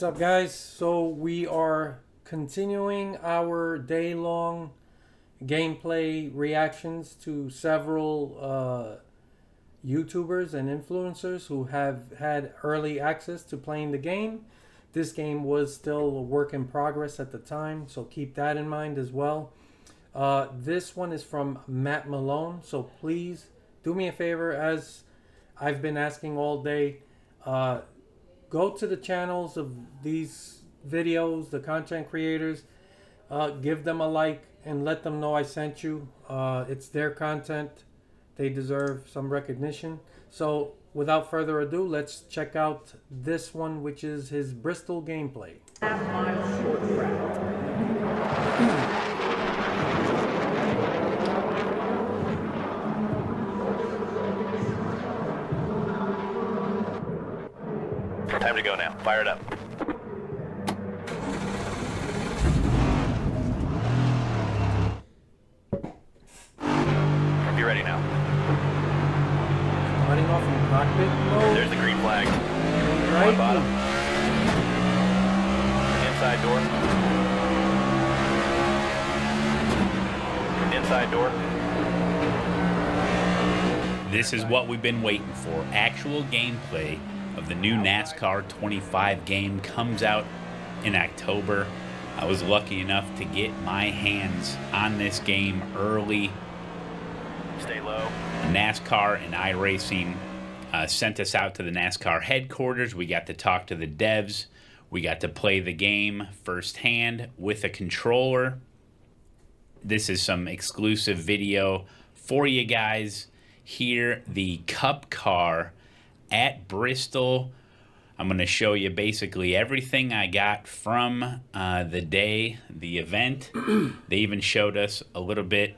What's up, guys? So we are continuing our day-long gameplay reactions to several YouTubers and influencers who have had early access to playing the game. This game was still a work in progress at the time, so keep that in mind as well. This one is from Matt Malone, so please do me a favor, as I've been asking all day. Go to the channels of these videos, the content creators, give them a like and let them know I sent you. It's their content. They deserve some recognition. So without further ado, let's check out this one, which is his Bristol gameplay. Half-mile short track. Time to go now. Fire it up. Be ready now. Starting off in cockpit mode. There's the green flag. Right. On bottom. Inside door. Inside door. This is what we've been waiting for. Actual gameplay of the new NASCAR 25 game comes out in October. I was lucky enough to get my hands on this game early. Stay low. NASCAR and iRacing sent us out to the NASCAR headquarters. We got to talk to the devs. We got to play the game firsthand with a controller. This is some exclusive video for you guys. Here, the Cup car at Bristol. I'm going to show you basically everything I got from the day, the event. They even showed us a little bit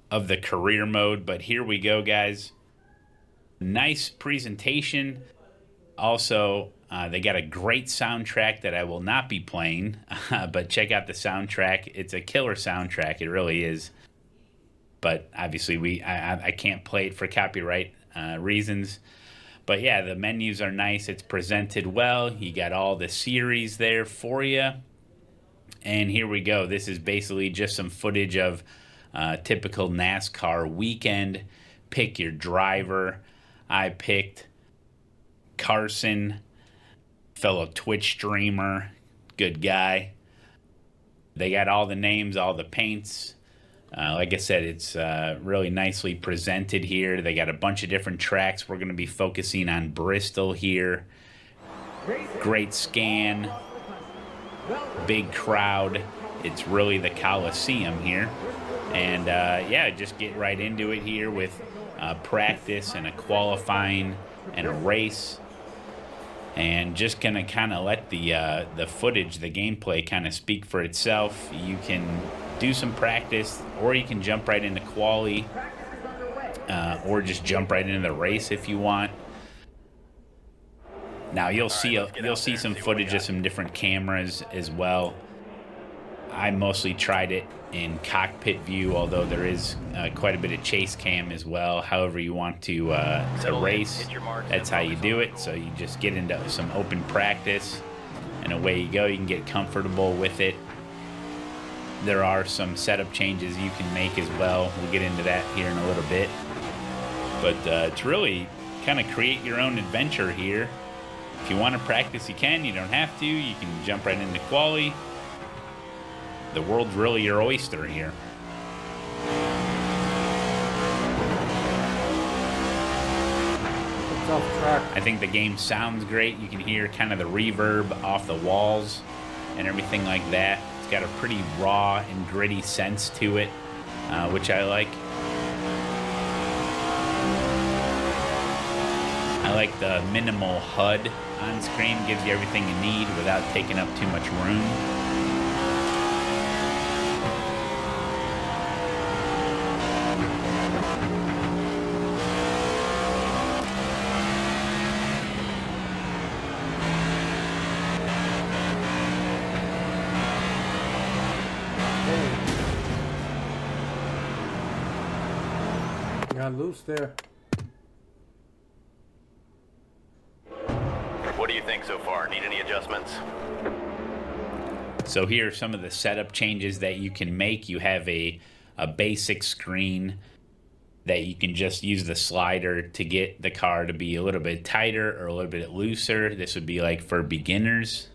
of the career mode, but here we go, guys. Nice presentation. Also, they got a great soundtrack that I will not be playing, but check out the soundtrack. It's a killer soundtrack. It really is. But obviously, I can't play it for copyright reasons. But yeah, the menus are nice. It's presented well. You got all the series there for you. And here we go. This is basically just some footage of typical NASCAR weekend. Pick your driver. I picked Carson, fellow Twitch streamer, good guy. They got all the names, all the paints. Like I said, it's really nicely presented here. They got a bunch of different tracks. We're going to be focusing on Bristol here. Great scan. Big crowd. It's really the Coliseum here. And yeah, just get right into it here with practice and a qualifying and a race. And just going to kind of let the footage, the gameplay kind of speak for itself. You can do some practice, or you can jump right into quali, or just jump right into the race if you want. Now you'll see some footage of some different cameras as well. I mostly tried it in cockpit view, although there is quite a bit of chase cam as well. However you want to race, that's how you do it. So you just get into some open practice, and away you go. You can get comfortable with it. There are some setup changes you can make as well. We'll get into that here in a little bit. But it's really kind of create your own adventure here. If you want to practice, you can. You don't have to. You can jump right into quali. The world's really your oyster here. It's off track. I think the game sounds great. You can hear kind of the reverb off the walls and everything like that. Got a pretty raw and gritty sense to it, which I like. I like the minimal HUD on screen. Gives you everything you need without taking up too much room. Got loose there. What do you think so far? Need any adjustments? seconds. So here are some of the setup changes that you can make. You have a basic screen that you can just use the slider to get the car to be a little bit tighter or a little bit looser. This would be like for beginners.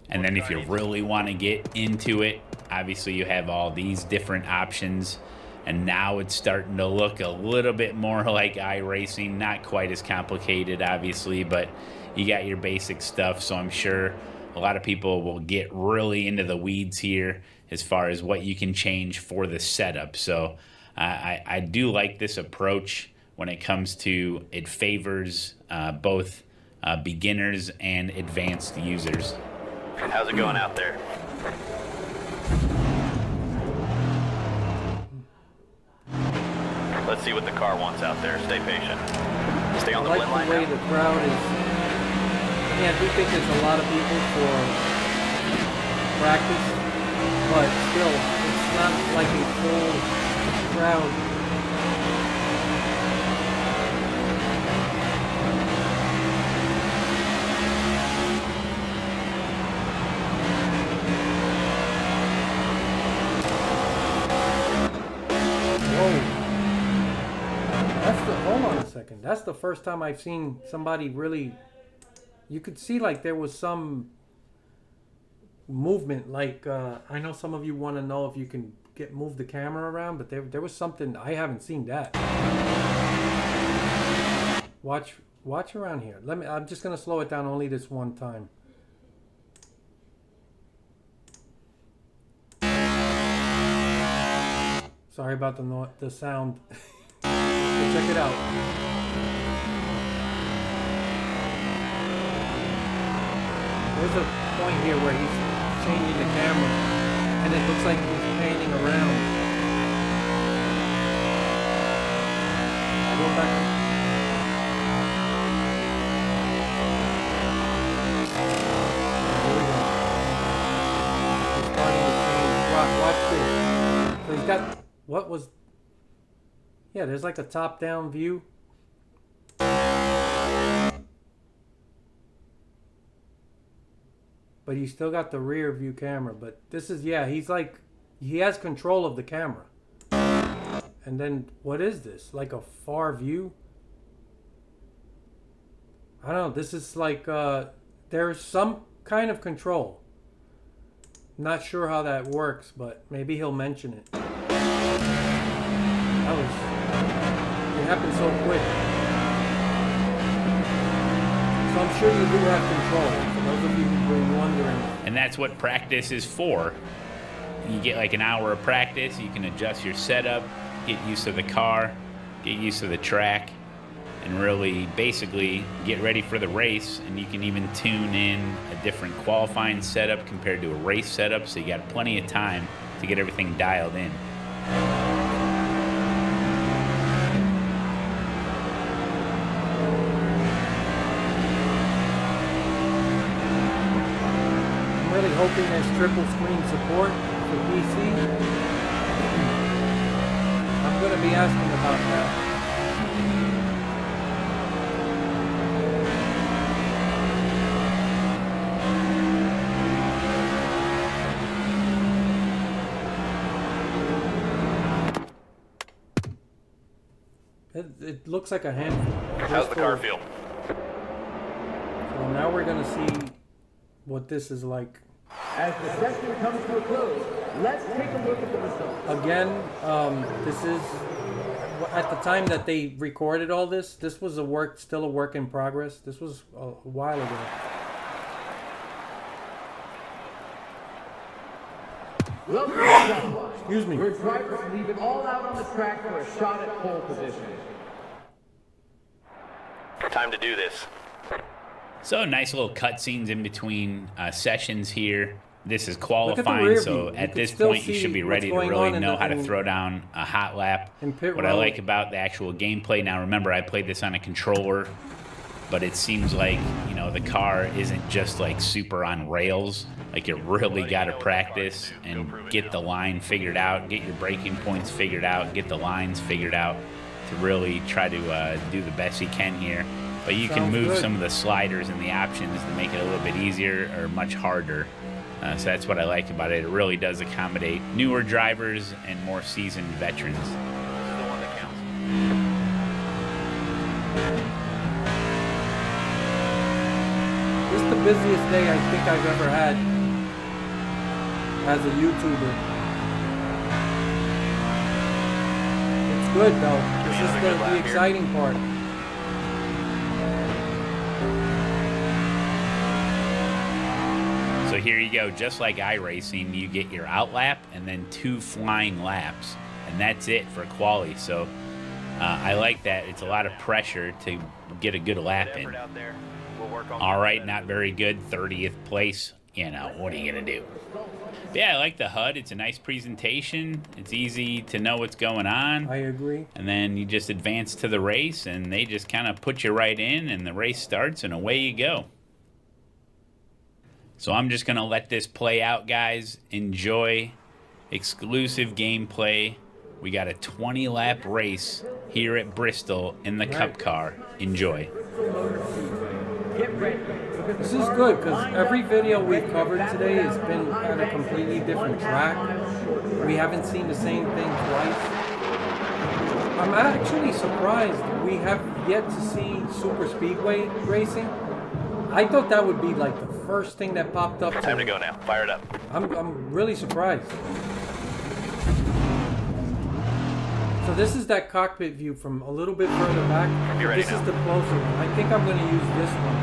And then if you really want to get into it, obviously you have all these different options. And now it's starting to look a little bit more like iRacing. Not quite as complicated, obviously, but you got your basic stuff. So I'm sure a lot of people will get really into the weeds here as far as what you can change for the setup. So I do like this approach when it comes to it favors both beginners and advanced users. How's it going out there? Let's see what the car wants out there. Stay patient. Stay on the I like blend line the way now. the crowd is. I mean, I do think there's a lot of people for practice, but still, it's not like a full crowd. Hold on a second. That's the first time I've seen somebody really. You could see like there was some movement. Like I know some of you want to know if you can move the camera around, but there was something I haven't seen that. Watch around here. I'm just gonna slow it down only this one time. Sorry about the sound. Check it out. There's a point here where he's changing the camera, and it looks like he's panning around. I go back. Here we go. He's starting to change. Watch this. So he's got what was. Yeah, there's like a top-down view. But you still got the rear view camera. But this is, yeah, he's like, he has control of the camera. And then, what is this? Like a far view? I don't know. This is like, there's some kind of control. Not sure how that works, but maybe he'll mention it. It happened so quick. So I'm sure you do have control. For those of you who've been wondering. And that's what practice is for. You get like an hour of practice. You can adjust your setup, get used to the car, get used to the track, and really basically get ready for the race. And you can even tune in a different qualifying setup compared to a race setup. So you got plenty of time to get everything dialed in. Hoping there's triple screen support for PC. I'm going to be asking about that. It looks like a handful. How's the car feel? So now we're going to see what this is like. As the session comes to a close, let's take a look at the results. Again, this is at the time that they recorded all this. This was still a work in progress. This was a while ago. Well, Excuse me. your drivers leave it all out on the track for a shot at pole position. Time to do this. So nice little cutscenes in between sessions here. This is Look at the qualifying, rear so view. at can this still point you see should be what's ready to going really on know how to throw down a hot lap. in pit What I road. like about the actual gameplay, now remember I played this on a controller, but it seems like, you know, the car isn't just like super on rails. Like you really got to practice and get the line figured out, get your braking points figured out, get the lines figured out to really try to do the best you can here. But you can Sounds move good. some of the sliders and the options to make it a little bit easier or much harder. So that's what I like about it. It really does accommodate newer drivers and more seasoned veterans. This is the one that counts. This is the busiest day I think I've ever had as a YouTuber. It's good though. This is another good the lap here. exciting part. So here you go, just like iRacing, you get your out lap and then 2 flying laps, and that's it for quali. So I like that. It's a lot of pressure to get a good lap Good effort in. out there. We'll work on All right, that. not very good, 30th place. You know, what are you going to do? But yeah, I like the HUD. It's a nice presentation. It's easy to know what's going on. I agree. And then you just advance to the race, and they just kind of put you right in, and the race starts, and away you go. So I'm just going to let this play out, guys. Enjoy exclusive gameplay. We got a 20-lap race here at Bristol in the Cup car. Enjoy. Get ready. This is good because every video we've covered today has been at a completely different track. We haven't seen the same thing twice. I'm actually surprised we have yet to see super speedway racing. I thought that would be like the first thing that popped up. Time to go now. Fire it up. I'm really surprised. So this is that cockpit view from a little bit further back. Be ready This now. is the closer one. I think I'm going to use this one.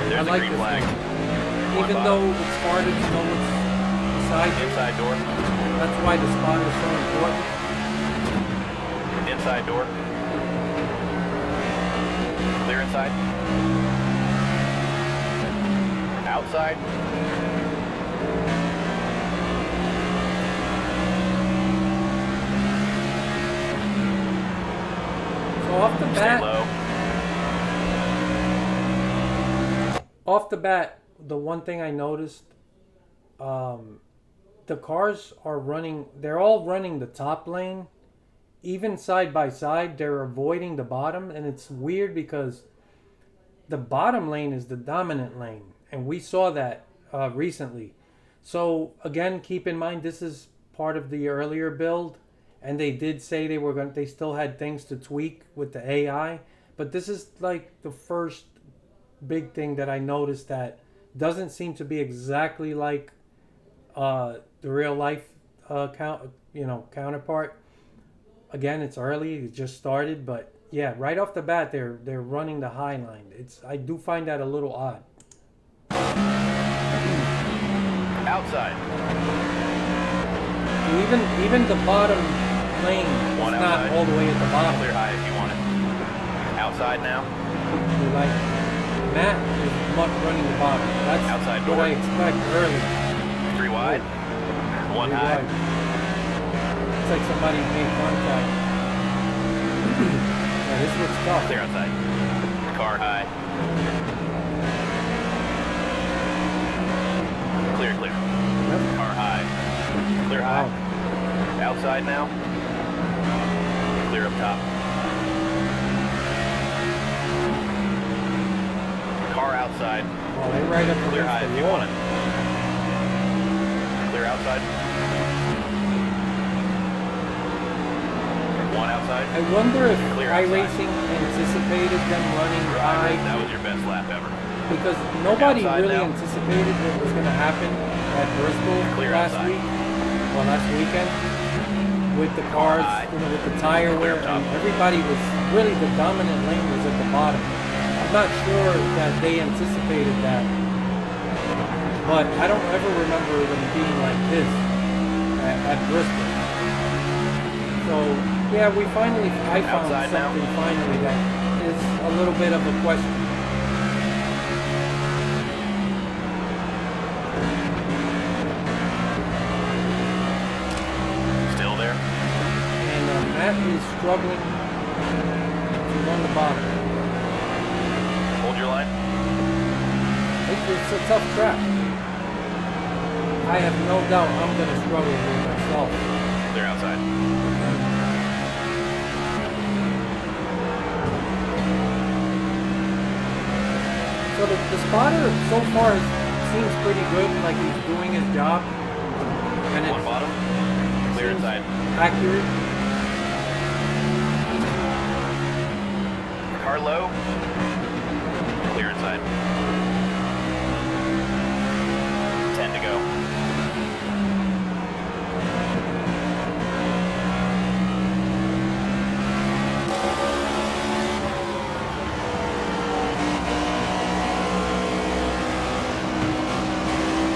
There's I the like green this flag. one. One Even bottom. though it's harder to know what's inside, Inside door. that's why the spot is so important. Inside door. Clear inside. Outside. So off the Stay bat, low. the one thing I noticed, the cars are running. They're all running the top lane, even side by side. They're avoiding the bottom, and it's weird because the bottom lane is the dominant lane, and we saw that recently. So again, keep in mind this is part of the earlier build, and they did say they still had things to tweak with the AI, but this is like the first big thing that I noticed that doesn't seem to be exactly like the real life counterpart. Again, it's early, it just started, but yeah, right off the bat they're running the high line. I do find that a little odd. Outside. Even the bottom lane One is not outside. all the way at the bottom. Clear high if you want it. Outside now. You're like Matt is running the bottom. That's Outside what door. I expect early. 3 wide. 1 You're high. right. It's like somebody made contact. Yeah, this looks tough. Clear outside. Car high. Clear, clear. Yep. Car high. Clear high. Wow. Outside now. Clear up top. Car outside. Well, they're right up Clear high against if the you wall. want it. Clear outside. 1 outside. I wonder if Clear outside. iRacing anticipated them running high, That was your best lap ever. because nobody Outside really now. anticipated what was going to happen at Bristol Clear last outside. weekend, with the cars, high. with the tire Clear wear, top. and everybody was really, the dominant lane was at the bottom. I'm not sure that they anticipated that, but I don't ever remember them being like this at Bristol. So yeah, I found Outside now. something finally that is a little bit of a question. Still there. And Matt is struggling to run the bottom. Hold your line. It's a tough track. I have no doubt I'm going to struggle with myself. Clear outside. So the spotter so far seems pretty good, like he's doing his job. And On it's bottom. Clear inside. accurate. Car low. Clear inside. 10 to go.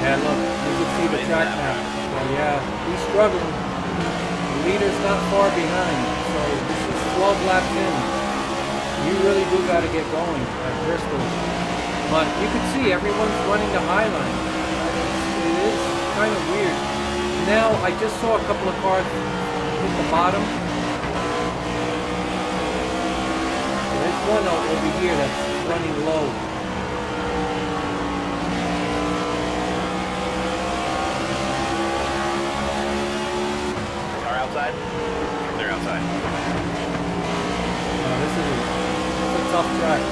Yeah, look, you can see the track now. So yeah, he's struggling. The leader's not far behind. So this is 12 laps in. You really do got to get going at Bristol. But you can see everyone's running the high line. It is kind of weird. Now, I just saw a couple of cars hit the bottom. There's one over here that's running low. Outside. They're outside. This is a tough track.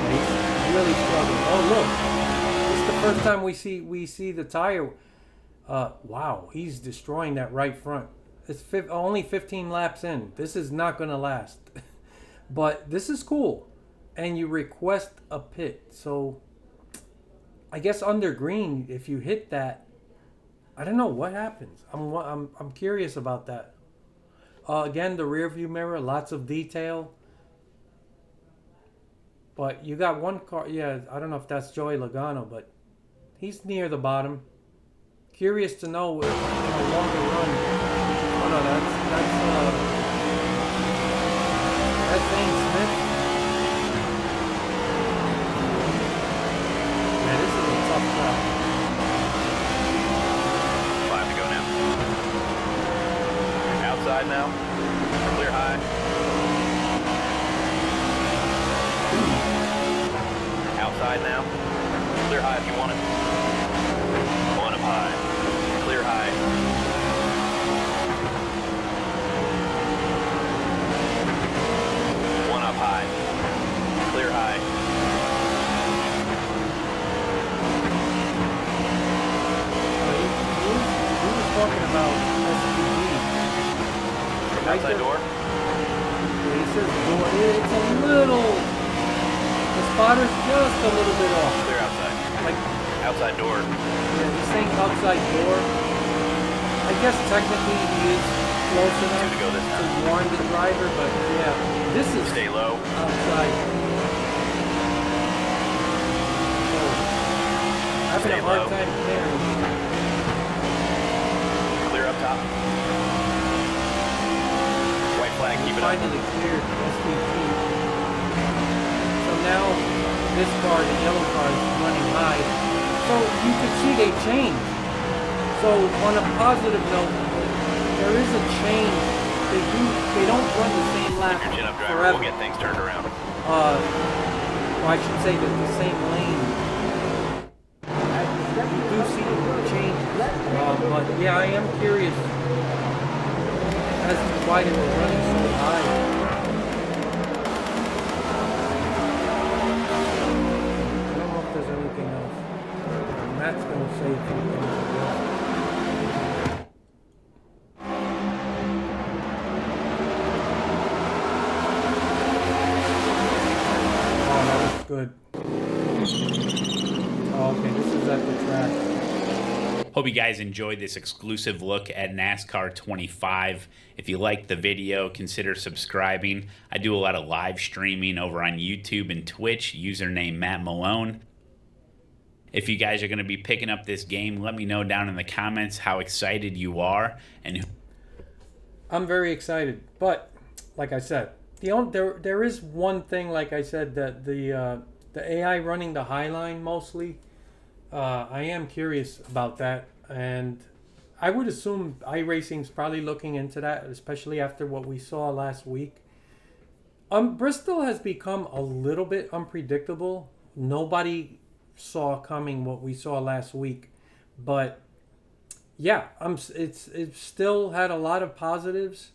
Yeah, he's really struggling. Oh look, this is the first time we see the tire. Wow, he's destroying that right front. It's only 15 laps in. This is not gonna last. But this is cool, and you request a pit. So I guess under green, if you hit that, I don't know what happens. I'm curious about that. Again, the rear view mirror, lots of detail. But you got one car. Yeah, I don't know if that's Joey Logano, but he's near the bottom. Curious to know if a longer run. Oh no, that's Zane Smith. Man, this is a tough track. 5 to go now. Outside now. Clear high. Outside now. Clear high if you want it. One up high. Clear high. One up high. Clear high. We were talking about SPG. Outside door. He says door. It's a little. The spotter's just a little bit off. Clear outside. Like, Outside door. yeah, he's saying outside door. I guess technically he is close enough Two to go this to time. warn the driver, but yeah, this is Stay low. outside. Having Stay a hard low. time clearing. Clear up top. White flag, keep it up. Finally cleared SPG. So now this car, the yellow car, is running high. So you can see they changed. So on a positive note, there is a change. They don't run the same lap Keep your chin up, driver. forever. We'll get things turned around. Or I should say that the same lane. You do see the change. But yeah, I am curious as to why they were running so high. I don't know if there's anything else. Matt's going to say a few things as well. Oh, that was good. Oh, okay, this is at the track. Hope you guys enjoyed this exclusive look at NASCAR 25. If you liked the video, consider subscribing. I do a lot of live streaming over on YouTube and Twitch, username Matt Malone. If you guys are going to be picking up this game, let me know down in the comments how excited you are. And I'm very excited, but like I said, there is one thing, like I said, that the AI running the high line mostly. I am curious about that, and I would assume iRacing's probably looking into that, especially after what we saw last week. Bristol has become a little bit unpredictable. Nobody saw coming what we saw last week, but yeah, it's still had a lot of positives,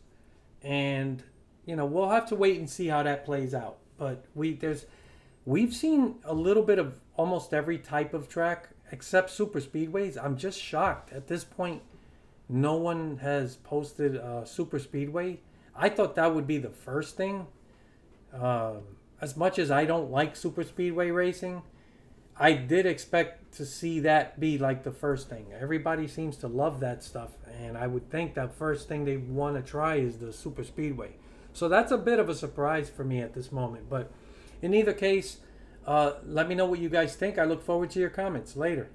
and we'll have to wait and see how that plays out. But we've seen a little bit of almost every type of track except super speedways. I'm just shocked at this point. No one has posted a super speedway. I thought that would be the first thing. As much as I don't like super speedway racing, I did expect to see that be like the first thing. Everybody seems to love that stuff, and I would think that first thing they want to try is the super speedway. So that's a bit of a surprise for me at this moment. But in either case, let me know what you guys think. I look forward to your comments later.